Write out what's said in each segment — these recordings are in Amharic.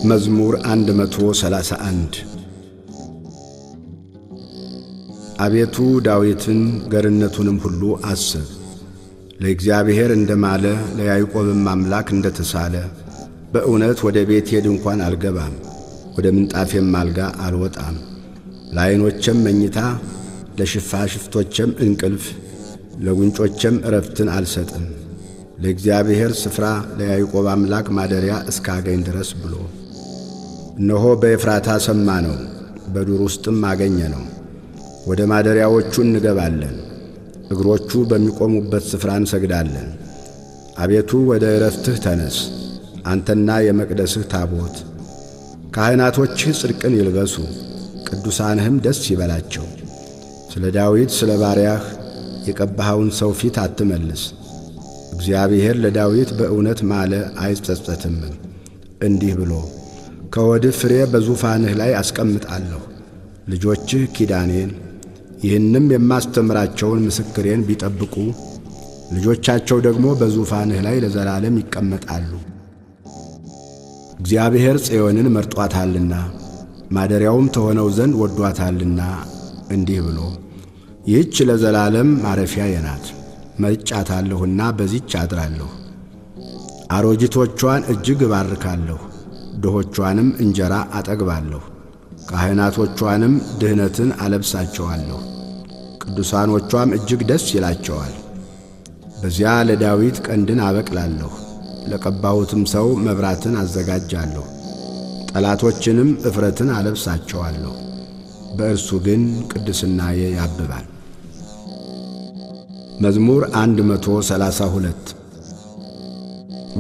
መዝሙር 131 አቤቱ ዳዊትን ገርነቱንም ሁሉ አስብ። ለእግዚአብሔር እንደማለ ለያዕቆብም አምላክ እንደተሳለ በእውነት ወደ ቤቴ ድንኳን አልገባም፣ ወደ ምንጣፌም አልጋ አልወጣም። ለዓይኖቼም መኝታ ለሽፋሽፍቶቼም እንቅልፍ ለጉንጮቼም ዕረፍትን አልሰጥም። ለእግዚአብሔር ስፍራ ለያዕቆብ አምላክ ማደሪያ እስካገኝ ድረስ ብሎ እነሆ በኤፍራታ ሰማነው፣ በዱር ውስጥም አገኘነው። ወደ ማደሪያዎቹ እንገባለን፣ እግሮቹ በሚቆሙበት ስፍራ እንሰግዳለን። አቤቱ ወደ ዕረፍትህ ተነስ፣ አንተና የመቅደስህ ታቦት። ካህናቶችህ ጽድቅን ይልበሱ፣ ቅዱሳንህም ደስ ይበላቸው። ስለ ዳዊት ስለ ባሪያህ የቀባኸውን ሰው ፊት አትመልስ። እግዚአብሔር ለዳዊት በእውነት ማለ አይጸጸትም፣ እንዲህ ብሎ ከወድህ ፍሬ በዙፋንህ ላይ አስቀምጣለሁ። ልጆችህ ኪዳኔን ይህንም የማስተምራቸውን ምስክሬን ቢጠብቁ ልጆቻቸው ደግሞ በዙፋንህ ላይ ለዘላለም ይቀመጣሉ። እግዚአብሔር ጽዮንን መርጧታልና ማደሪያውም ተሆነው ዘንድ ወዷታልና እንዲህ ብሎ ይህች ለዘላለም ማረፊያዬ ናት፣ መርጫታለሁና በዚች አድራለሁ። አሮጊቶቿን እጅግ እባርካለሁ፣ ድሆቿንም እንጀራ አጠግባለሁ። ካህናቶቿንም ድህነትን አለብሳቸዋለሁ፣ ቅዱሳኖቿም እጅግ ደስ ይላቸዋል። በዚያ ለዳዊት ቀንድን አበቅላለሁ፣ ለቀባሁትም ሰው መብራትን አዘጋጃለሁ። ጠላቶችንም እፍረትን አለብሳቸዋለሁ፣ በእርሱ ግን ቅድስናዬ ያብባል። መዝሙር 132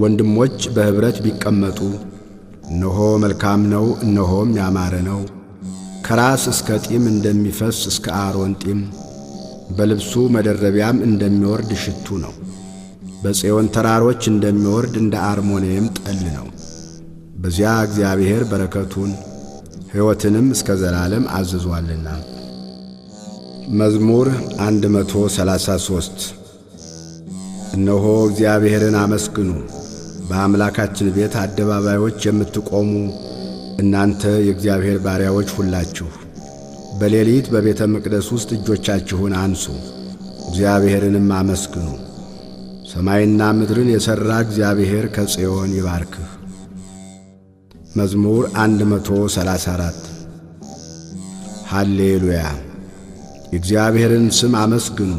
ወንድሞች በኅብረት ቢቀመጡ እነሆ መልካም ነው፣ እነሆም ያማረ ነው። ከራስ እስከ ጢም እንደሚፈስ እስከ አሮን ጢም በልብሱ መደረቢያም እንደሚወርድ ሽቱ ነው። በጽዮን ተራሮች እንደሚወርድ እንደ አርሞንዔም ጠል ነው። በዚያ እግዚአብሔር በረከቱን ሕይወትንም እስከ ዘላለም አዝዟልና። መዝሙር 133 እነሆ እግዚአብሔርን አመስግኑ፣ በአምላካችን ቤት አደባባዮች የምትቆሙ እናንተ የእግዚአብሔር ባሪያዎች ሁላችሁ፣ በሌሊት በቤተ መቅደስ ውስጥ እጆቻችሁን አንሱ፣ እግዚአብሔርንም አመስግኑ። ሰማይና ምድርን የሠራ እግዚአብሔር ከጽዮን ይባርክህ። መዝሙር 134 ሃሌሉያ። የእግዚአብሔርን ስም አመስግኑ፣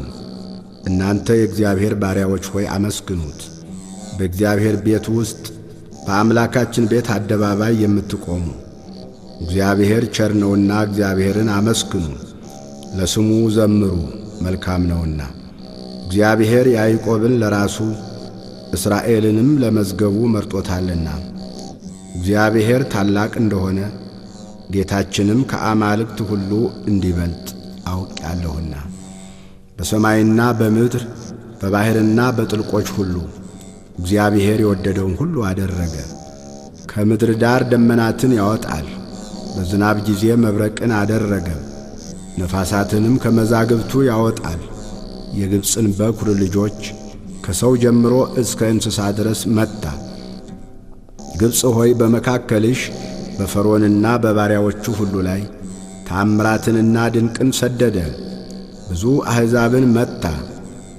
እናንተ የእግዚአብሔር ባሪያዎች ሆይ አመስግኑት። በእግዚአብሔር ቤት ውስጥ በአምላካችን ቤት አደባባይ የምትቆሙ እግዚአብሔር ቸር ነውና እግዚአብሔርን አመስግኑ፣ ለስሙ ዘምሩ፣ መልካም ነውና። እግዚአብሔር ያዕቆብን ለራሱ እስራኤልንም ለመዝገቡ መርጦታልና። እግዚአብሔር ታላቅ እንደሆነ ጌታችንም ከአማልክት ሁሉ እንዲበልጥ አውቄአለሁና። በሰማይና በምድር በባሕርና በጥልቆች ሁሉ እግዚአብሔር የወደደውን ሁሉ አደረገ። ከምድር ዳር ደመናትን ያወጣል፣ በዝናብ ጊዜ መብረቅን አደረገ። ነፋሳትንም ከመዛግብቱ ያወጣል። የግብፅን በኵር ልጆች ከሰው ጀምሮ እስከ እንስሳ ድረስ መታ። ግብፅ ሆይ በመካከልሽ በፈርዖንና በባሪያዎቹ ሁሉ ላይ ተአምራትንና ድንቅን ሰደደ። ብዙ አሕዛብን መታ፣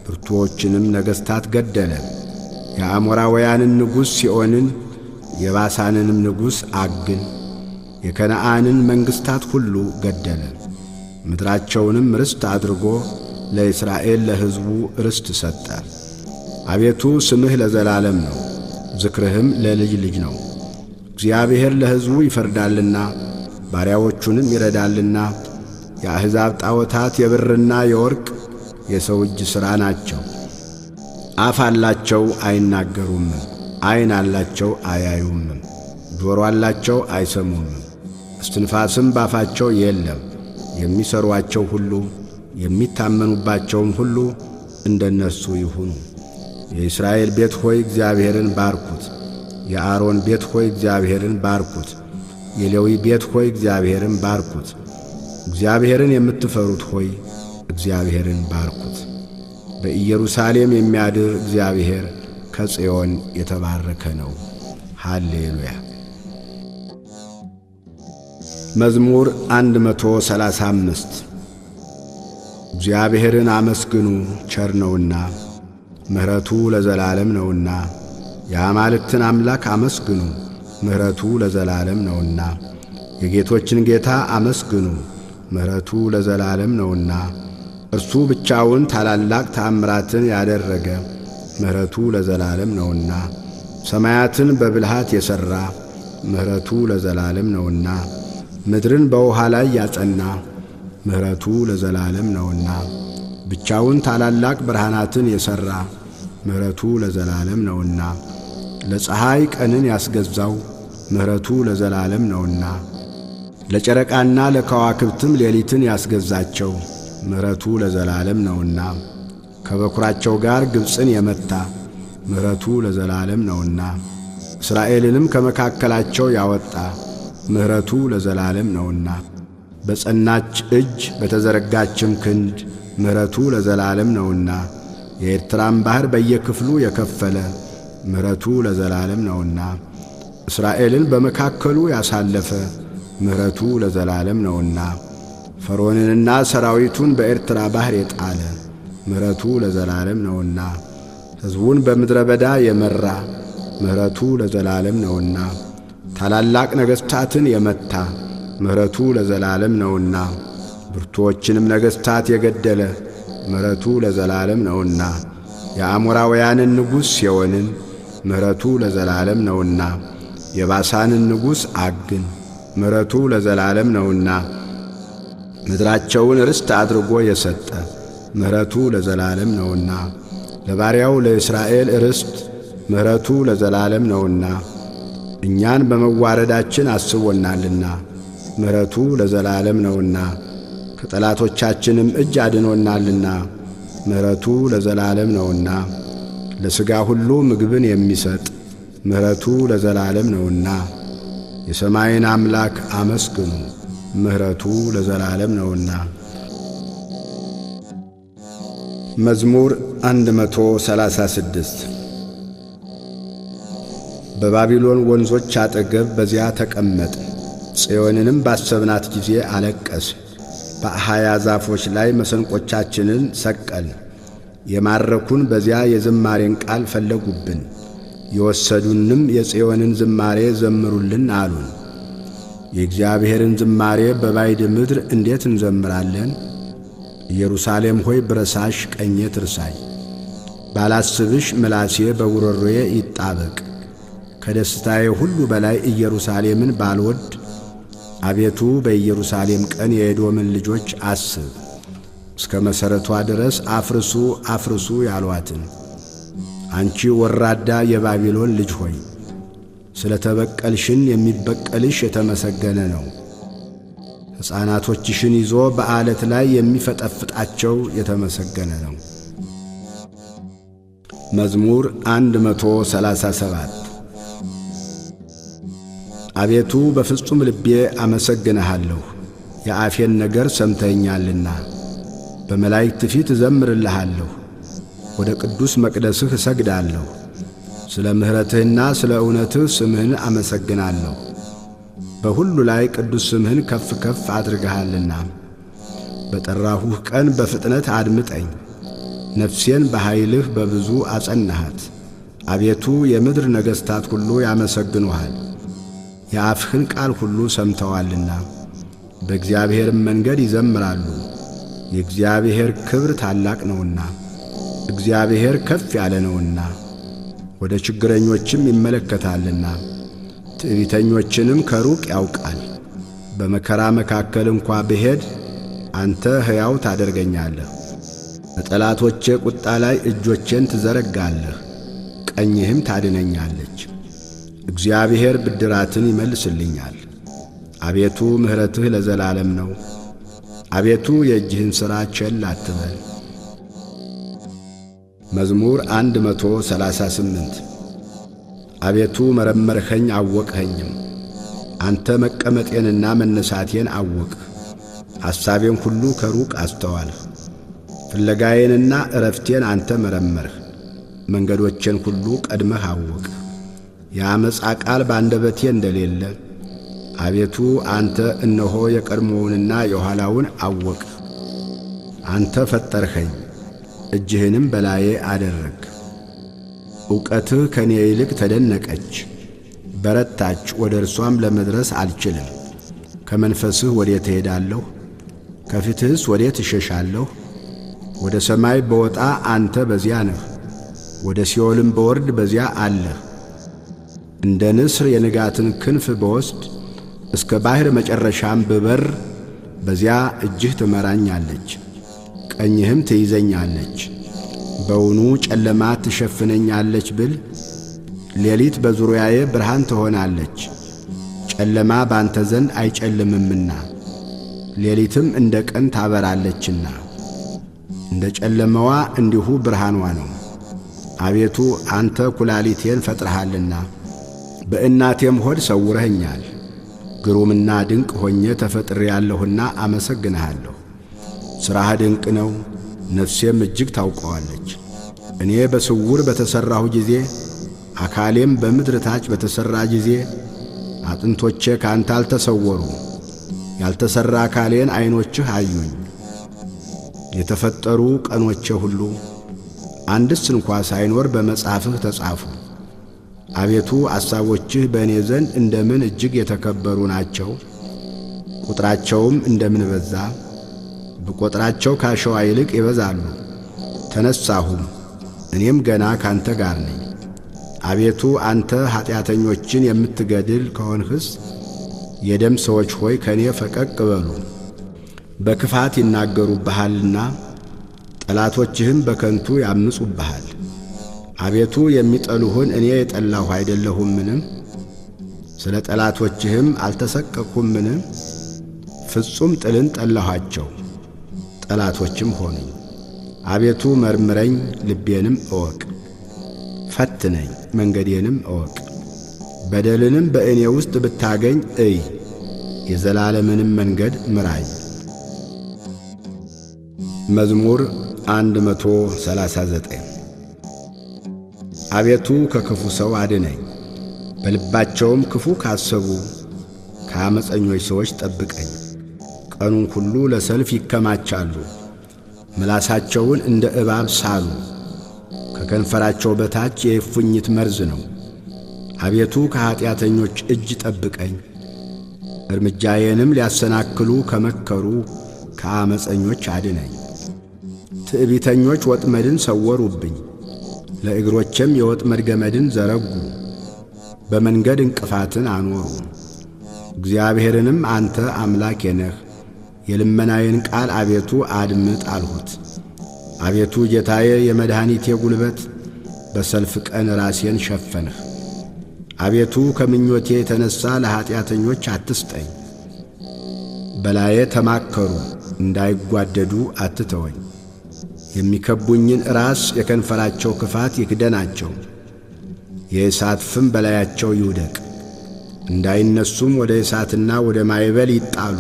ብርቱዎችንም ነገሥታት ገደለ። የአሞራውያንን ንጉሥ ሲኦንን፣ የባሳንንም ንጉሥ ዐግን፣ የከነዓንን መንግሥታት ሁሉ ገደለ። ምድራቸውንም ርስት አድርጎ ለእስራኤል ለሕዝቡ ርስት ሰጠ። አቤቱ ስምህ ለዘላለም ነው፣ ዝክርህም ለልጅ ልጅ ነው። እግዚአብሔር ለሕዝቡ ይፈርዳልና ባሪያዎቹንም ይረዳልና። የአሕዛብ ጣዖታት የብርና የወርቅ የሰው እጅ ሥራ ናቸው። አፍ አላቸው አይናገሩም፣ ዐይን አላቸው አያዩም፣ ጆሮ አላቸው አይሰሙም፣ እስትንፋስም ባፋቸው የለም። የሚሠሩአቸው ሁሉ የሚታመኑባቸውም ሁሉ እንደነሱ ይሁኑ። የእስራኤል ቤት ሆይ እግዚአብሔርን ባርኩት። የአሮን ቤት ሆይ እግዚአብሔርን ባርኩት። የሌዊ ቤት ሆይ እግዚአብሔርን ባርኩት። እግዚአብሔርን የምትፈሩት ሆይ እግዚአብሔርን ባርኩት። በኢየሩሳሌም የሚያድር እግዚአብሔር ከጽዮን የተባረከ ነው። ሃሌሉያ። መዝሙር 135 እግዚአብሔርን አመስግኑ ቸር ነውና፣ ምሕረቱ ለዘላለም ነውና። የአማልክትን አምላክ አመስግኑ፣ ምሕረቱ ለዘላለም ነውና። የጌቶችን ጌታ አመስግኑ፣ ምሕረቱ ለዘላለም ነውና። እርሱ ብቻውን ታላላቅ ተአምራትን ያደረገ፣ ምሕረቱ ለዘላለም ነውና። ሰማያትን በብልሃት የሠራ፣ ምሕረቱ ለዘላለም ነውና። ምድርን በውኃ ላይ ያጸና፣ ምሕረቱ ለዘላለም ነውና። ብቻውን ታላላቅ ብርሃናትን የሠራ፣ ምሕረቱ ለዘላለም ነውና። ለፀሐይ ቀንን ያስገዛው፣ ምሕረቱ ለዘላለም ነውና። ለጨረቃና ለከዋክብትም ሌሊትን ያስገዛቸው፣ ምሕረቱ ለዘላለም ነውና። ከበኵራቸው ጋር ግብፅን የመታ፣ ምሕረቱ ለዘላለም ነውና። እስራኤልንም ከመካከላቸው ያወጣ፣ ምሕረቱ ለዘላለም ነውና። በጸናች እጅ በተዘረጋችም ክንድ፣ ምሕረቱ ለዘላለም ነውና። የኤርትራን ባሕር በየክፍሉ የከፈለ፣ ምሕረቱ ለዘላለም ነውና። እስራኤልን በመካከሉ ያሳለፈ፣ ምሕረቱ ለዘላለም ነውና። ፈርዖንንና ሰራዊቱን በኤርትራ ባሕር የጣለ፣ ምሕረቱ ለዘላለም ነውና። ሕዝቡን በምድረ በዳ የመራ፣ ምሕረቱ ለዘላለም ነውና። ታላላቅ ነገሥታትን የመታ፣ ምሕረቱ ለዘላለም ነውና። ብርቱዎችንም ነገሥታት የገደለ፣ ምሕረቱ ለዘላለም ነውና። የአሞራውያንን ንጉሥ ሴዎንን፣ ምሕረቱ ለዘላለም ነውና። የባሳንን ንጉሥ ዐግን፣ ምሕረቱ ለዘላለም ነውና። ምድራቸውን ርስት አድርጎ የሰጠ፣ ምሕረቱ ለዘላለም ነውና። ለባሪያው ለእስራኤል ርስት፣ ምሕረቱ ለዘላለም ነውና። እኛን በመዋረዳችን አስቦናልና፣ ምሕረቱ ለዘላለም ነውና። ከጠላቶቻችንም እጅ አድኖናልና፣ ምሕረቱ ለዘላለም ነውና። ለሥጋ ሁሉ ምግብን የሚሰጥ፣ ምሕረቱ ለዘላለም ነውና። የሰማይን አምላክ አመስግኑ፣ ምሕረቱ ለዘላለም ነውና። መዝሙር 136 በባቢሎን ወንዞች አጠገብ በዚያ ተቀመጥ፣ ጽዮንንም ባሰብናት ጊዜ አለቀስ። በአኻያ ዛፎች ላይ መሰንቆቻችንን ሰቀል። የማረኩን በዚያ የዝማሬን ቃል ፈለጉብን፣ የወሰዱንም የጽዮንን ዝማሬ ዘምሩልን አሉን። የእግዚአብሔርን ዝማሬ በባዕድ ምድር እንዴት እንዘምራለን? ኢየሩሳሌም ሆይ ብረሳሽ ቀኜ ትርሳኝ። ባላስብሽ ምላሴ በጉሮሮዬ ይጣበቅ። ከደስታዬ ሁሉ በላይ ኢየሩሳሌምን ባልወድ፣ አቤቱ በኢየሩሳሌም ቀን የኤዶምን ልጆች አስብ። እስከ መሠረቷ ድረስ አፍርሱ አፍርሱ ያሏትን። አንቺ ወራዳ የባቢሎን ልጅ ሆይ ስለ ተበቀልሽን የሚበቀልሽ የተመሰገነ ነው። ሕፃናቶችሽን ይዞ በዓለት ላይ የሚፈጠፍጣቸው የተመሰገነ ነው። መዝሙር 137 አቤቱ በፍጹም ልቤ አመሰግንሃለሁ፣ የአፌን ነገር ሰምተኸኛልና። በመላእክት ፊት እዘምርልሃለሁ፣ ወደ ቅዱስ መቅደስህ እሰግዳለሁ። ስለ ምሕረትህና ስለ እውነትህ ስምህን አመሰግናለሁ። በሁሉ ላይ ቅዱስ ስምህን ከፍ ከፍ አድርገሃልና። በጠራሁህ ቀን በፍጥነት አድምጠኝ። ነፍሴን በኃይልህ በብዙ አጸናሃት። አቤቱ የምድር ነገሥታት ሁሉ ያመሰግኑሃል፣ የአፍህን ቃል ሁሉ ሰምተዋልና። በእግዚአብሔርም መንገድ ይዘምራሉ፣ የእግዚአብሔር ክብር ታላቅ ነውና። እግዚአብሔር ከፍ ያለ ነውና፣ ወደ ችግረኞችም ይመለከታልና። ትዕቢተኞችንም ከሩቅ ያውቃል። በመከራ መካከል እንኳ ብሄድ አንተ ሕያው ታደርገኛለህ። በጠላቶቼ ቁጣ ላይ እጆቼን ትዘረጋለህ፣ ቀኝህም ታድነኛለች። እግዚአብሔር ብድራትን ይመልስልኛል። አቤቱ ምሕረትህ ለዘላለም ነው። አቤቱ የእጅህን ሥራ ቸል አትበል። መዝሙር 138 አቤቱ መረመርኸኝ አወቅኸኝም። አንተ መቀመጤንና መነሳቴን አወቅህ። ሐሳቤን ሁሉ ከሩቅ አስተዋልህ። ፍለጋዬንና ዕረፍቴን አንተ መረመርህ። መንገዶቼን ሁሉ ቀድመህ አወቅህ። የዓመፃ ቃል ባንደበቴ እንደሌለ አቤቱ አንተ እነሆ የቀድሞውንና የኋላውን አወቅ። አንተ ፈጠርኸኝ፣ እጅህንም በላዬ አደረግ። ዕውቀትህ ከኔ ይልቅ ተደነቀች፣ በረታች፣ ወደ እርሷም ለመድረስ አልችልም። ከመንፈስህ ወዴት እሄዳለሁ? ከፊትህስ ወዴት እሸሻለሁ? ወደ ሰማይ በወጣ አንተ በዚያ ነህ፣ ወደ ሲኦልም በወርድ በዚያ አለህ። እንደ ንስር የንጋትን ክንፍ በወስድ እስከ ባሕር መጨረሻም ብበር፣ በዚያ እጅህ ትመራኛለች፣ ቀኝህም ትይዘኛለች። በውኑ ጨለማ ትሸፍነኛለች ብል፣ ሌሊት በዙሪያዬ ብርሃን ትሆናለች። ጨለማ ባንተ ዘንድ አይጨልምምና ሌሊትም እንደ ቀን ታበራለችና፣ እንደ ጨለማዋ እንዲሁ ብርሃኗ ነው። አቤቱ አንተ ኩላሊቴን ፈጥረሃልና በእናቴም ሆድ ሰውረኸኛል። ግሩምና ድንቅ ሆኜ ተፈጥሬአለሁና አመሰግንሃለሁ። ሥራህ ድንቅ ነው፣ ነፍሴም እጅግ ታውቀዋለች። እኔ በስውር በተሠራሁ ጊዜ፣ አካሌም በምድር ታች በተሠራ ጊዜ፣ አጥንቶቼ ካንተ አልተሰወሩ። ያልተሠራ አካሌን ዐይኖችህ አዩኝ። የተፈጠሩ ቀኖቼ ሁሉ አንድስ እንኳ ሳይኖር በመጽሐፍህ ተጻፉ። አቤቱ አሳቦችህ በእኔ ዘንድ እንደምን እጅግ የተከበሩ ናቸው! ቁጥራቸውም እንደምን በዛ! ብቈጥራቸው ካሸዋ ይልቅ ይበዛሉ። ተነሳሁም፣ እኔም ገና ካንተ ጋር ነኝ። አቤቱ አንተ ኀጢአተኞችን የምትገድል ከሆንህስ፣ የደም ሰዎች ሆይ ከእኔ ፈቀቅ በሉ። በክፋት ይናገሩብሃልና ጠላቶችህም በከንቱ ያምፁብሃል። አቤቱ የሚጠሉህን እኔ የጠላሁ አይደለሁምን? ስለ ጠላቶችህም አልተሰቀቅሁምን? ፍጹም ጥልን ጠላኋቸው፣ ጠላቶችም ሆኑኝ። አቤቱ መርምረኝ፣ ልቤንም እወቅ። ፈትነኝ፣ መንገዴንም እወቅ። በደልንም በእኔ ውስጥ ብታገኝ እይ፣ የዘላለምንም መንገድ ምራኝ። መዝሙር 139 አቤቱ ከክፉ ሰው አድነኝ፣ በልባቸውም ክፉ ካሰቡ ከአመፀኞች ሰዎች ጠብቀኝ። ቀኑን ሁሉ ለሰልፍ ይከማቻሉ፣ ምላሳቸውን እንደ እባብ ሳሉ። ከከንፈራቸው በታች የእፉኝት መርዝ ነው። አቤቱ ከኀጢአተኞች እጅ ጠብቀኝ፣ እርምጃዬንም ሊያሰናክሉ ከመከሩ ከአመፀኞች አድነኝ። ትዕቢተኞች ወጥመድን ሰወሩብኝ፣ ለእግሮቼም የወጥመድ ገመድን ዘረጉ። በመንገድ እንቅፋትን አኖሩ። እግዚአብሔርንም አንተ አምላኬ ነህ፣ የልመናዬን ቃል አቤቱ አድምጥ አልሁት። አቤቱ ጌታዬ የመድኃኒቴ ጉልበት፣ በሰልፍ ቀን ራሴን ሸፈንህ። አቤቱ ከምኞቴ የተነሣ ለኀጢአተኞች አትስጠኝ። በላዬ ተማከሩ፣ እንዳይጓደዱ አትተወኝ። የሚከቡኝን ራስ የከንፈራቸው ክፋት ይክደናቸው። የእሳት ፍም በላያቸው ይውደቅ፣ እንዳይነሱም ወደ እሳትና ወደ ማዕበል ይጣሉ።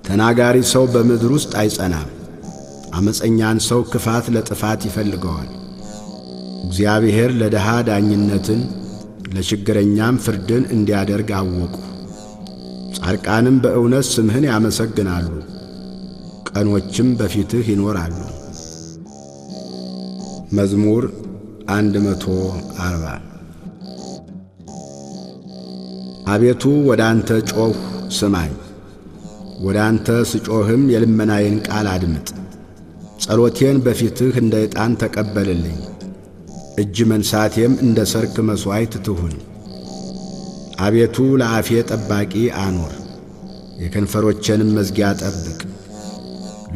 ተናጋሪ ሰው በምድር ውስጥ አይጸናም፣ ዓመፀኛን ሰው ክፋት ለጥፋት ይፈልገዋል። እግዚአብሔር ለድሃ ዳኝነትን ለችግረኛም ፍርድን እንዲያደርግ አወቁ። ጻድቃንም በእውነት ስምህን ያመሰግናሉ፣ ቀኖችም በፊትህ ይኖራሉ። መዝሙር 140 አቤቱ ወደ አንተ ጮኽሁ ስማኝ፣ ወደ አንተ ስጮኽም የልመናዬን ቃል አድምጥ። ጸሎቴን በፊትህ እንደ ዕጣን ተቀበልልኝ፣ እጅ መንሣቴም እንደ ሰርክ መሥዋዕት ትሁን። አቤቱ ለአፌ ጠባቂ አኑር፣ የከንፈሮቼንም መዝጊያ ጠብቅ።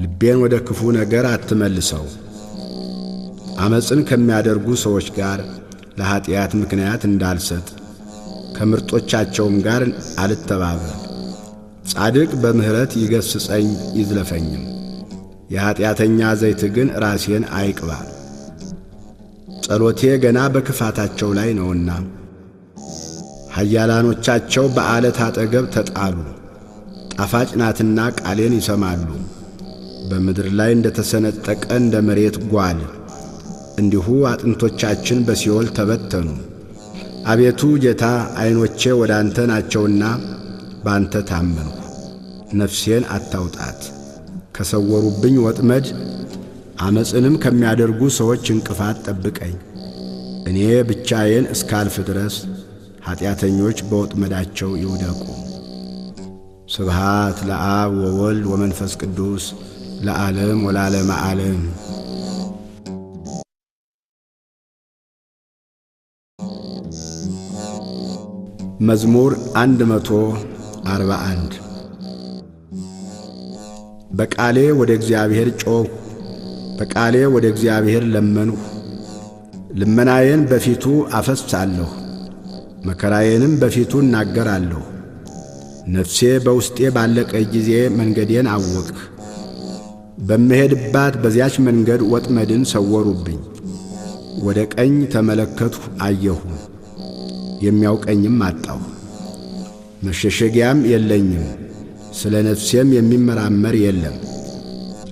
ልቤን ወደ ክፉ ነገር አትመልሰው። ዓመፅን ከሚያደርጉ ሰዎች ጋር ለኀጢአት ምክንያት እንዳልሰጥ፣ ከምርጦቻቸውም ጋር አልተባበር። ጻድቅ በምሕረት ይገሥጸኝ ይዝለፈኝም፣ የኀጢአተኛ ዘይት ግን ራሴን አይቅባ። ጸሎቴ ገና በክፋታቸው ላይ ነውና፣ ኃያላኖቻቸው በዓለት አጠገብ ተጣሉ። ጣፋጭ ናትና ቃሌን ይሰማሉ። በምድር ላይ እንደ ተሰነጠቀ እንደ መሬት ጓል እንዲሁ አጥንቶቻችን በሲኦል ተበተኑ። አቤቱ ጌታ ዐይኖቼ ወደ አንተ ናቸውና ባንተ ታመንሁ። ነፍሴን አታውጣት። ከሰወሩብኝ ወጥመድ ዓመፅንም ከሚያደርጉ ሰዎች እንቅፋት ጠብቀኝ። እኔ ብቻዬን እስካልፍ ድረስ ኀጢአተኞች በወጥመዳቸው ይውደቁ። ስብሃት ለአብ ወወልድ ወመንፈስ ቅዱስ ለዓለም ወለዓለመ ዓለም። መዝሙር 141 በቃሌ ወደ እግዚአብሔር ጮኽሁ፣ በቃሌ ወደ እግዚአብሔር ለመንሁ። ልመናዬን በፊቱ አፈስሳለሁ፣ መከራዬንም በፊቱ እናገራለሁ። ነፍሴ በውስጤ ባለቀች ጊዜ መንገዴን አወቅህ። በምሄድባት በዚያች መንገድ ወጥመድን ሰወሩብኝ። ወደ ቀኝ ተመለከትሁ አየሁ፣ የሚያውቀኝም አጣሁ። መሸሸጊያም የለኝም፣ ስለ ነፍሴም የሚመራመር የለም።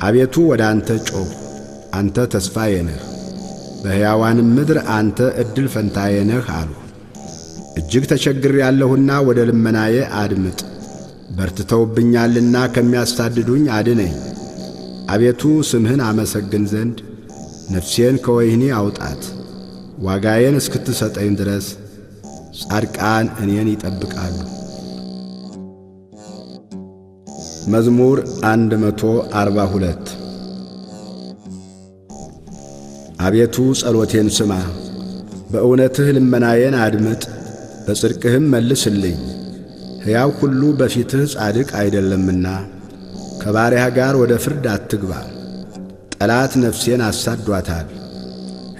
አቤቱ ወደ አንተ ጮኽሁ፣ አንተ ተስፋዬ ነህ። በሕያዋንም ምድር አንተ ዕድል ፈንታዬ ነህ አልሁ። እጅግ ተቸግሬአለሁና ወደ ልመናዬ አድምጥ። በርትተውብኛልና ከሚያሳድዱኝ አድነኝ። አቤቱ ስምህን አመሰግን ዘንድ ነፍሴን ከወህኒ አውጣት። ዋጋዬን እስክትሰጠኝ ድረስ ጻድቃን እኔን ይጠብቃሉ። መዝሙር 142 አቤቱ ጸሎቴን ስማ፣ በእውነትህ ልመናዬን አድምጥ፣ በጽድቅህም መልስልኝ። ሕያው ሁሉ በፊትህ ጻድቅ አይደለምና ከባሪያህ ጋር ወደ ፍርድ አትግባ። ጠላት ነፍሴን አሳዷታል፣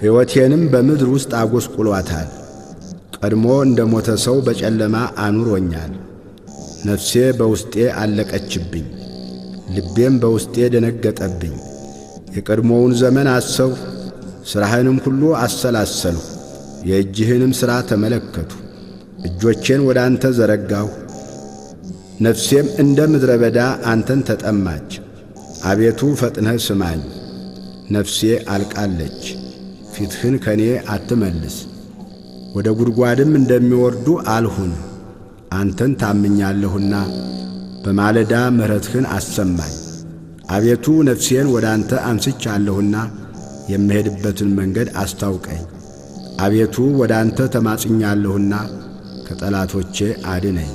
ሕይወቴንም በምድር ውስጥ አጐስቁሎአታል። ቀድሞ እንደ ሞተ ሰው በጨለማ አኑሮኛል። ነፍሴ በውስጤ አለቀችብኝ፣ ልቤም በውስጤ ደነገጠብኝ። የቀድሞውን ዘመን አሰብሁ፣ ሥራህንም ሁሉ አሰላሰልሁ። የእጅህንም ሥራ ተመለከቱ። እጆቼን ወደ አንተ ዘረጋሁ፣ ነፍሴም እንደ ምድረ በዳ አንተን ተጠማች። አቤቱ ፈጥነህ ስማኝ፣ ነፍሴ አልቃለች። ፊትህን ከኔ አትመልስ። ወደ ጉድጓድም እንደሚወርዱ አልሁን። አንተን ታምኛለሁና በማለዳ ምሕረትህን አሰማኝ። አቤቱ ነፍሴን ወደ አንተ አንስቻለሁና የምሄድበትን መንገድ አስታውቀኝ። አቤቱ ወደ አንተ ተማጽኛለሁና ከጠላቶቼ አድነኝ።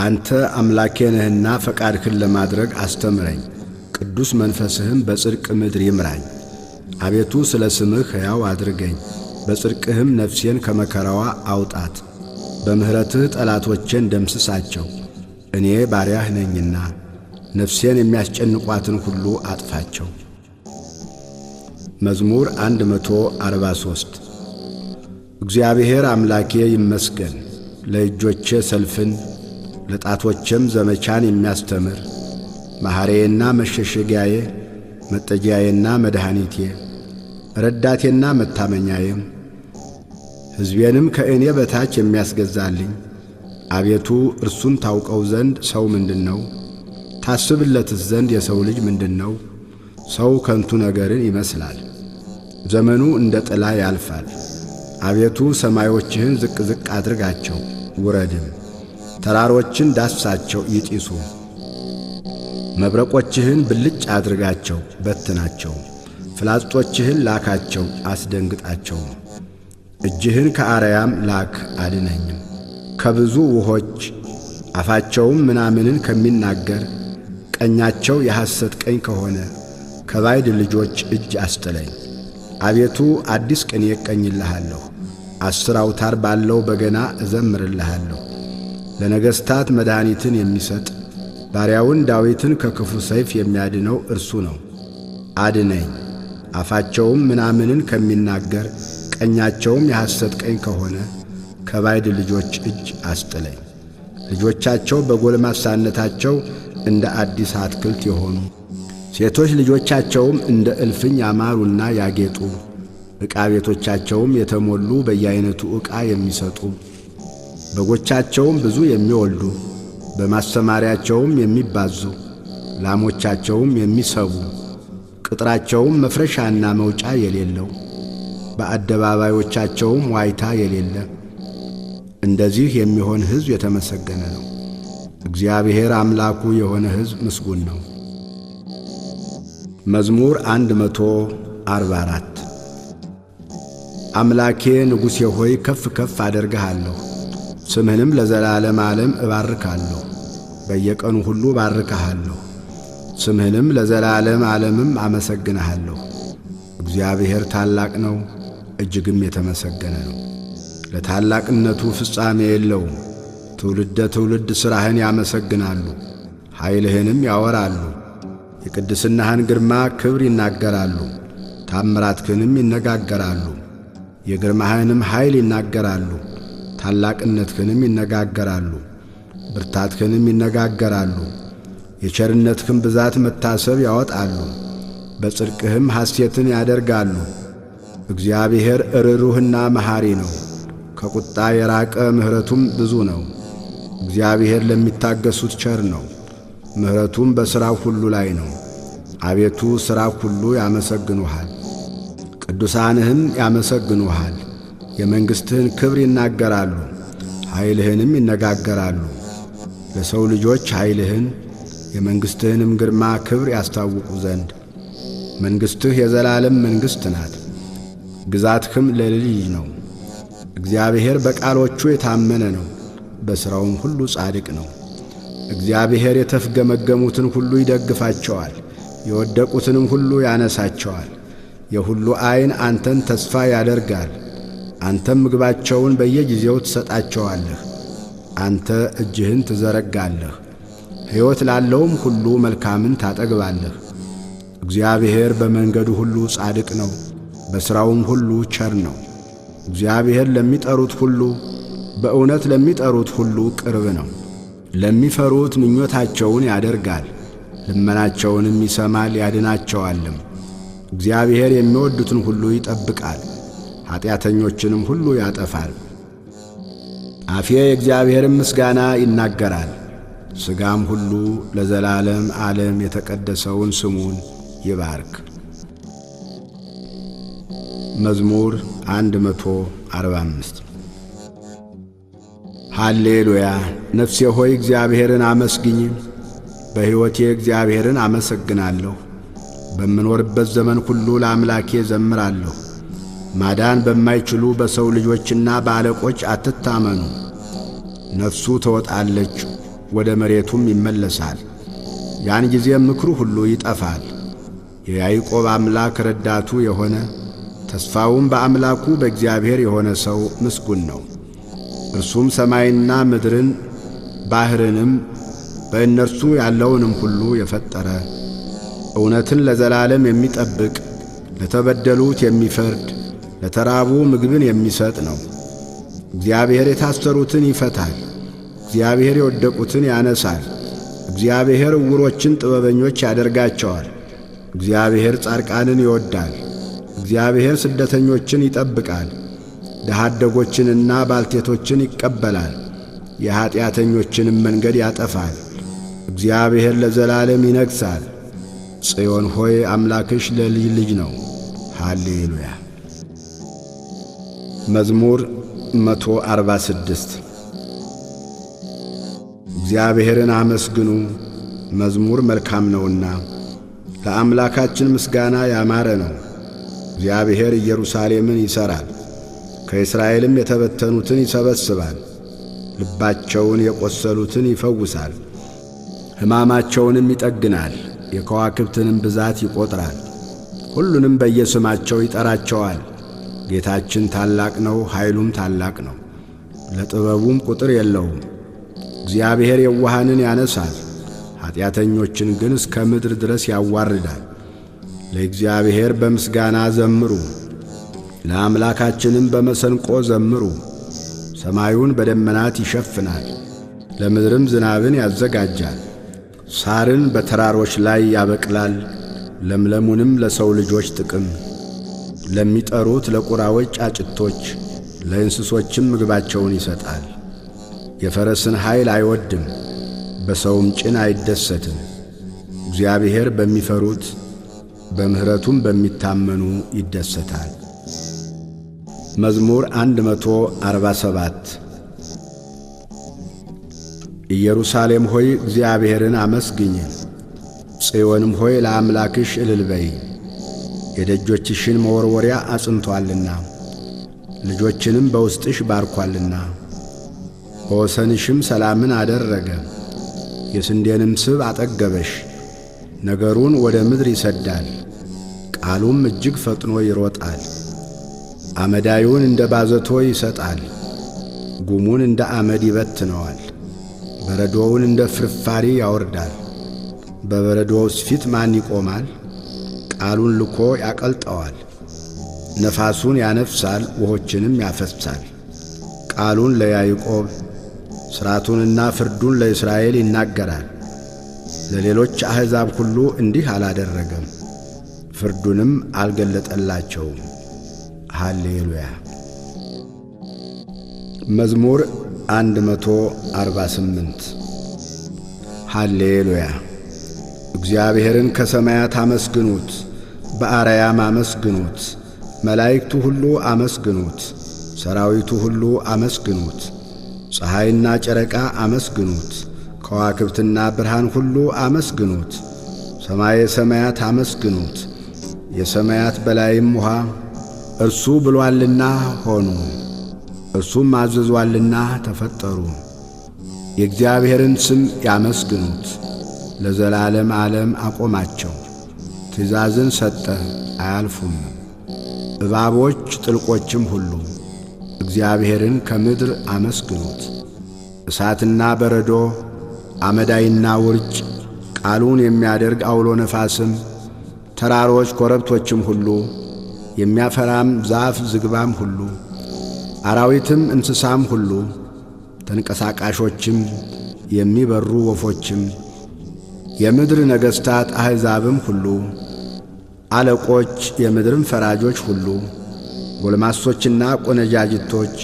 አንተ አምላኬ ነህና ፈቃድህን ለማድረግ አስተምረኝ። ቅዱስ መንፈስህም በጽድቅ ምድር ይምራኝ። አቤቱ ስለ ስምህ ሕያው አድርገኝ፣ በጽድቅህም ነፍሴን ከመከራዋ አውጣት። በምሕረትህ ጠላቶቼን ደምስሳቸው። እኔ ባሪያህ ነኝና ነፍሴን የሚያስጨንቋትን ሁሉ አጥፋቸው። መዝሙር 143 እግዚአብሔር አምላኬ ይመስገን፣ ለእጆቼ ሰልፍን ለጣቶቼም ዘመቻን የሚያስተምር መሐሬዬና መሸሸጊያዬ፣ መጠጊያዬና መድኃኒቴ፣ ረዳቴና መታመኛዬም፣ ሕዝቤንም ከእኔ በታች የሚያስገዛልኝ። አቤቱ እርሱን ታውቀው ዘንድ ሰው ምንድነው? ታስብለትስ ዘንድ የሰው ልጅ ምንድነው? ሰው ከንቱ ነገርን ይመስላል፣ ዘመኑ እንደ ጥላ ያልፋል። አቤቱ ሰማዮችህን ዝቅ ዝቅ አድርጋቸው ውረድም፣ ተራሮችን ዳስሳቸው ይጢሱ። መብረቆችህን ብልጭ አድርጋቸው በትናቸው፣ ፍላጾችህን ላካቸው አስደንግጣቸው። እጅህን ከአርያም ላክ አድነኝም፣ ከብዙ ውሆች አፋቸውም ምናምንን ከሚናገር ቀኛቸው የሐሰት ቀኝ ከሆነ ከባዕድ ልጆች እጅ አስጥለኝ። አቤቱ አዲስ ቅኔ እቀኝልሃለሁ፣ 10 አውታር ባለው በገና እዘምርልሃለሁ። ለነገሥታት መድኃኒትን የሚሰጥ ባሪያውን ዳዊትን ከክፉ ሰይፍ የሚያድነው እርሱ ነው። አድነኝ፣ አፋቸውም ምናምንን ከሚናገር ቀኛቸውም የሐሰት ቀኝ ከሆነ ከባዕድ ልጆች እጅ አስጥለኝ። ልጆቻቸው በጎልማሳነታቸው እንደ አዲስ አትክልት የሆኑ ሴቶች ልጆቻቸውም እንደ እልፍኝ ያማሩና ያጌጡ፣ ዕቃ ቤቶቻቸውም የተሞሉ በየአይነቱ ዕቃ የሚሰጡ፣ በጎቻቸውም ብዙ የሚወልዱ በማሰማሪያቸውም የሚባዙ፣ ላሞቻቸውም የሚሰቡ፣ ቅጥራቸውም መፍረሻና መውጫ የሌለው፣ በአደባባዮቻቸውም ዋይታ የሌለ፣ እንደዚህ የሚሆን ሕዝብ የተመሰገነ ነው። እግዚአብሔር አምላኩ የሆነ ሕዝብ ምስጉን ነው። መዝሙር 144 አምላኬ ንጉሴ ሆይ ከፍ ከፍ አደርግሃለሁ፣ ስምህንም ለዘላለም ዓለም እባርካለሁ። በየቀኑ ሁሉ ባርክሃለሁ፣ ስምህንም ለዘላለም ዓለምም አመሰግንሃለሁ። እግዚአብሔር ታላቅ ነው፣ እጅግም የተመሰገነ ነው። ለታላቅነቱ ፍጻሜ የለውም። ትውልደ ትውልድ ሥራህን ያመሰግናሉ፣ ኃይልህንም ያወራሉ። የቅድስናህን ግርማ ክብር ይናገራሉ፣ ታምራትህንም ይነጋገራሉ። የግርማህንም ኃይል ይናገራሉ፣ ታላቅነትህንም ይነጋገራሉ። ብርታትህንም ይነጋገራሉ። የቸርነትህን ብዛት መታሰብ ያወጣሉ፣ በጽድቅህም ሐሴትን ያደርጋሉ። እግዚአብሔር ርኅሩህና መሐሪ ነው፣ ከቁጣ የራቀ ምሕረቱም ብዙ ነው። እግዚአብሔር ለሚታገሱት ቸር ነው፣ ምሕረቱም በሥራው ሁሉ ላይ ነው። አቤቱ ሥራው ሁሉ ያመሰግኑሃል፣ ቅዱሳንህም ያመሰግኑሃል። የመንግሥትህን ክብር ይናገራሉ፣ ኃይልህንም ይነጋገራሉ። ለሰው ልጆች ኃይልህን የመንግሥትህንም ግርማ ክብር ያስታውቁ ዘንድ። መንግሥትህ የዘላለም መንግሥት ናት፣ ግዛትህም ለልጅ ነው። እግዚአብሔር በቃሎቹ የታመነ ነው፣ በሥራውም ሁሉ ጻድቅ ነው። እግዚአብሔር የተፍገመገሙትን ሁሉ ይደግፋቸዋል፣ የወደቁትንም ሁሉ ያነሳቸዋል። የሁሉ ዐይን አንተን ተስፋ ያደርጋል፣ አንተም ምግባቸውን በየጊዜው ትሰጣቸዋለህ። አንተ እጅህን ትዘረጋለህ፣ ሕይወት ላለውም ሁሉ መልካምን ታጠግባለህ። እግዚአብሔር በመንገዱ ሁሉ ጻድቅ ነው፣ በሥራውም ሁሉ ቸር ነው። እግዚአብሔር ለሚጠሩት ሁሉ በእውነት ለሚጠሩት ሁሉ ቅርብ ነው። ለሚፈሩት ምኞታቸውን ያደርጋል፣ ልመናቸውንም ይሰማል ያድናቸዋልም። እግዚአብሔር የሚወዱትን ሁሉ ይጠብቃል፣ ኀጢአተኞችንም ሁሉ ያጠፋል። አፌ የእግዚአብሔርን ምስጋና ይናገራል፣ ሥጋም ሁሉ ለዘላለም ዓለም የተቀደሰውን ስሙን ይባርክ። መዝሙር 145 ሃሌሉያ። ነፍሴ ሆይ እግዚአብሔርን አመስግኝ። በሕይወቴ እግዚአብሔርን አመሰግናለሁ። በምኖርበት ዘመን ሁሉ ለአምላኬ ዘምራለሁ። ማዳን በማይችሉ በሰው ልጆችና በአለቆች አትታመኑ። ነፍሱ ትወጣለች፣ ወደ መሬቱም ይመለሳል። ያን ጊዜ ምክሩ ሁሉ ይጠፋል። የያዕቆብ አምላክ ረዳቱ የሆነ ተስፋውም በአምላኩ በእግዚአብሔር የሆነ ሰው ምስጉን ነው። እርሱም ሰማይና ምድርን ባሕርንም በእነርሱ ያለውንም ሁሉ የፈጠረ፣ እውነትን ለዘላለም የሚጠብቅ፣ ለተበደሉት የሚፈርድ፣ ለተራቡ ምግብን የሚሰጥ ነው። እግዚአብሔር የታሰሩትን ይፈታል፣ እግዚአብሔር የወደቁትን ያነሳል። እግዚአብሔር ዕውሮችን ጥበበኞች ያደርጋቸዋል። እግዚአብሔር ጻድቃንን ይወዳል። እግዚአብሔር ስደተኞችን ይጠብቃል፣ ድሀ አደጎችንና ባልቴቶችን ይቀበላል። የኀጢአተኞችንም መንገድ ያጠፋል። እግዚአብሔር ለዘላለም ይነግሣል። ጽዮን ሆይ አምላክሽ ለልጅ ልጅ ነው። ሃሌሉያ። መዝሙር 146 እግዚአብሔርን አመስግኑ፣ መዝሙር መልካም ነውና፣ ለአምላካችን ምስጋና ያማረ ነው። እግዚአብሔር ኢየሩሳሌምን ይሠራል፣ ከእስራኤልም የተበተኑትን ይሰበስባል። ልባቸውን የቈሰሉትን ይፈውሳል፣ ሕማማቸውንም ይጠግናል። የከዋክብትንም ብዛት ይቈጥራል፣ ሁሉንም በየስማቸው ይጠራቸዋል። ጌታችን ታላቅ ነው፣ ኃይሉም ታላቅ ነው፣ ለጥበቡም ቁጥር የለውም። እግዚአብሔር የዋሃንን ያነሳል፣ ኀጢአተኞችን ግን እስከ ምድር ድረስ ያዋርዳል። ለእግዚአብሔር በምስጋና ዘምሩ፣ ለአምላካችንም በመሰንቆ ዘምሩ። ሰማዩን በደመናት ይሸፍናል፣ ለምድርም ዝናብን ያዘጋጃል። ሳርን በተራሮች ላይ ያበቅላል፣ ለምለሙንም ለሰው ልጆች ጥቅም፣ ለሚጠሩት ለቁራዎች ጫጭቶች፣ ለእንስሶችም ምግባቸውን ይሰጣል። የፈረስን ኃይል አይወድም፣ በሰውም ጭን አይደሰትም። እግዚአብሔር በሚፈሩት በምሕረቱም በሚታመኑ ይደሰታል። መዝሙር 147 ኢየሩሳሌም ሆይ እግዚአብሔርን አመስግኝ፣ ጽዮንም ሆይ ለአምላክሽ እልል በይ። የደጆችሽን መወርወሪያ አጽንቶአልና ልጆችንም በውስጥሽ ባርኳልና። በወሰንሽም ሰላምን አደረገ፣ የስንዴንም ስብ አጠገበሽ። ነገሩን ወደ ምድር ይሰዳል፣ ቃሉም እጅግ ፈጥኖ ይሮጣል። አመዳዩን እንደ ባዘቶ ይሰጣል፣ ጉሙን እንደ አመድ ይበትነዋል። በረዶውን እንደ ፍርፋሪ ያወርዳል። በበረዶውስ ፊት ማን ይቆማል? ቃሉን ልኮ ያቀልጠዋል። ነፋሱን ያነፍሳል፣ ውኆችንም ያፈሳል። ቃሉን ለያዕቆብ ሥርዓቱንና ፍርዱን ለእስራኤል ይናገራል። ለሌሎች አሕዛብ ሁሉ እንዲህ አላደረገም፣ ፍርዱንም አልገለጠላቸውም። ሃሌሉያ። መዝሙር 148 ሃሌሉያ። እግዚአብሔርን ከሰማያት አመስግኑት፣ በአርያም አመስግኑት። መላእክቱ ሁሉ አመስግኑት፣ ሰራዊቱ ሁሉ አመስግኑት። ፀሐይና ጨረቃ አመስግኑት፣ ከዋክብትና ብርሃን ሁሉ አመስግኑት። ሰማየ ሰማያት አመስግኑት፣ የሰማያት በላይም ውኃ። እርሱ ብሎአልና ሆኑ፣ እርሱም አዝዞአልና ተፈጠሩ። የእግዚአብሔርን ስም ያመስግኑት፣ ለዘላለም ዓለም አቆማቸው። ትእዛዝን ሰጠ አያልፉም። እባቦች ጥልቆችም ሁሉ እግዚአብሔርን ከምድር አመስግኑት። እሳትና በረዶ፣ አመዳይና ውርጭ፣ ቃሉን የሚያደርግ አውሎ ነፋስም፣ ተራሮች ኮረብቶችም ሁሉ፣ የሚያፈራም ዛፍ ዝግባም ሁሉ፣ አራዊትም እንስሳም ሁሉ፣ ተንቀሳቃሾችም የሚበሩ ወፎችም፣ የምድር ነገሥታት አሕዛብም ሁሉ፣ አለቆች የምድርም ፈራጆች ሁሉ፣ ጎልማሶችና ቆነጃጅቶች፣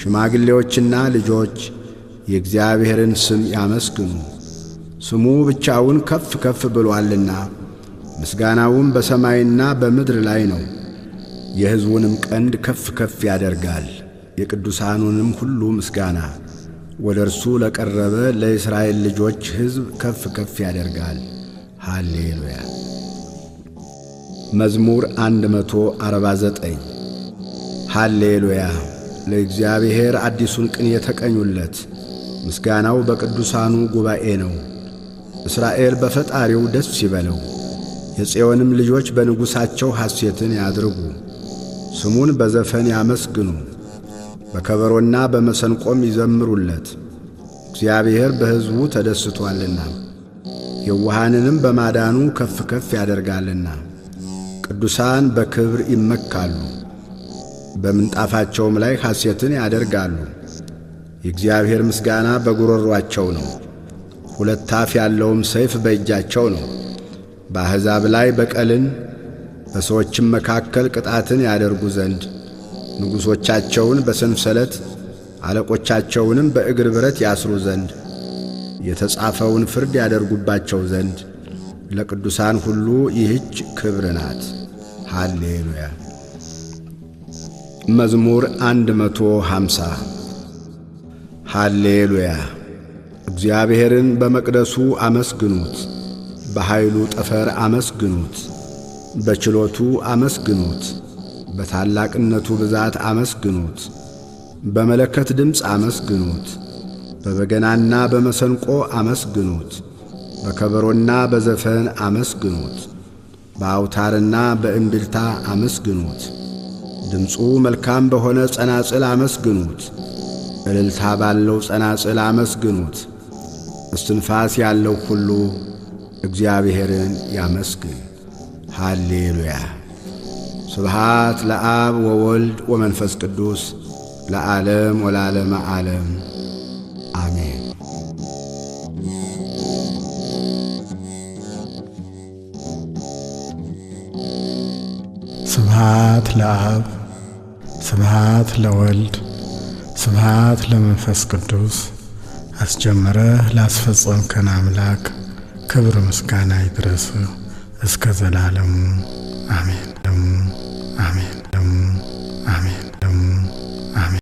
ሽማግሌዎችና ልጆች የእግዚአብሔርን ስም ያመስግኑ። ስሙ ብቻውን ከፍ ከፍ ብሎአልና ምስጋናውም በሰማይና በምድር ላይ ነው። የሕዝቡንም ቀንድ ከፍ ከፍ ያደርጋል፣ የቅዱሳኑንም ሁሉ ምስጋና ወደ እርሱ ለቀረበ ለእስራኤል ልጆች ሕዝብ ከፍ ከፍ ያደርጋል። ሃሌሉያ። መዝሙር 149 ሃሌሉያ። ለእግዚአብሔር አዲሱን ቅኔ ተቀኙለት፣ ምስጋናው በቅዱሳኑ ጉባኤ ነው። እስራኤል በፈጣሪው ደስ ይበለው፣ የጽዮንም ልጆች በንጉሣቸው ሐሴትን ያድርጉ። ስሙን በዘፈን ያመስግኑ፣ በከበሮና በመሰንቆም ይዘምሩለት። እግዚአብሔር በሕዝቡ ተደስቶአልና የዋሃንንም በማዳኑ ከፍ ከፍ ያደርጋልና። ቅዱሳን በክብር ይመካሉ፣ በምንጣፋቸውም ላይ ሐሴትን ያደርጋሉ። የእግዚአብሔር ምስጋና በጉሮሮአቸው ነው፣ ሁለት አፍ ያለውም ሰይፍ በእጃቸው ነው። በአሕዛብ ላይ በቀልን በሰዎችም መካከል ቅጣትን ያደርጉ ዘንድ ንጉሶቻቸውን በሰንሰለት አለቆቻቸውንም በእግር ብረት ያስሩ ዘንድ የተጻፈውን ፍርድ ያደርጉባቸው ዘንድ ለቅዱሳን ሁሉ ይህች ክብር ናት። ሃሌሉያ። መዝሙር 150 ሃሌሉያ። እግዚአብሔርን በመቅደሱ አመስግኑት፣ በኃይሉ ጠፈር አመስግኑት፣ በችሎቱ አመስግኑት፣ በታላቅነቱ ብዛት አመስግኑት። በመለከት ድምፅ አመስግኑት፣ በበገናና በመሰንቆ አመስግኑት፣ በከበሮና በዘፈን አመስግኑት፣ በአውታርና በእምቢልታ አመስግኑት። ድምፁ መልካም በሆነ ጸናጽል አመስግኑት፣ እልልታ ባለው ጸናጽል አመስግኑት። እስትንፋስ ያለው ሁሉ እግዚአብሔርን ያመስግን። ሃሌሉያ። ስብሃት ለአብ ወወልድ ወመንፈስ ቅዱስ ለዓለም ወለዓለመ ዓለም አሜን። ስብሃት ለአብ ስብሃት ለወልድ ስብሃት ለመንፈስ ቅዱስ አስጀምረህ ላስፈጸምከን አምላክ ክብር ምስጋና ይድረስ እስከ ዘላለሙ አሜን።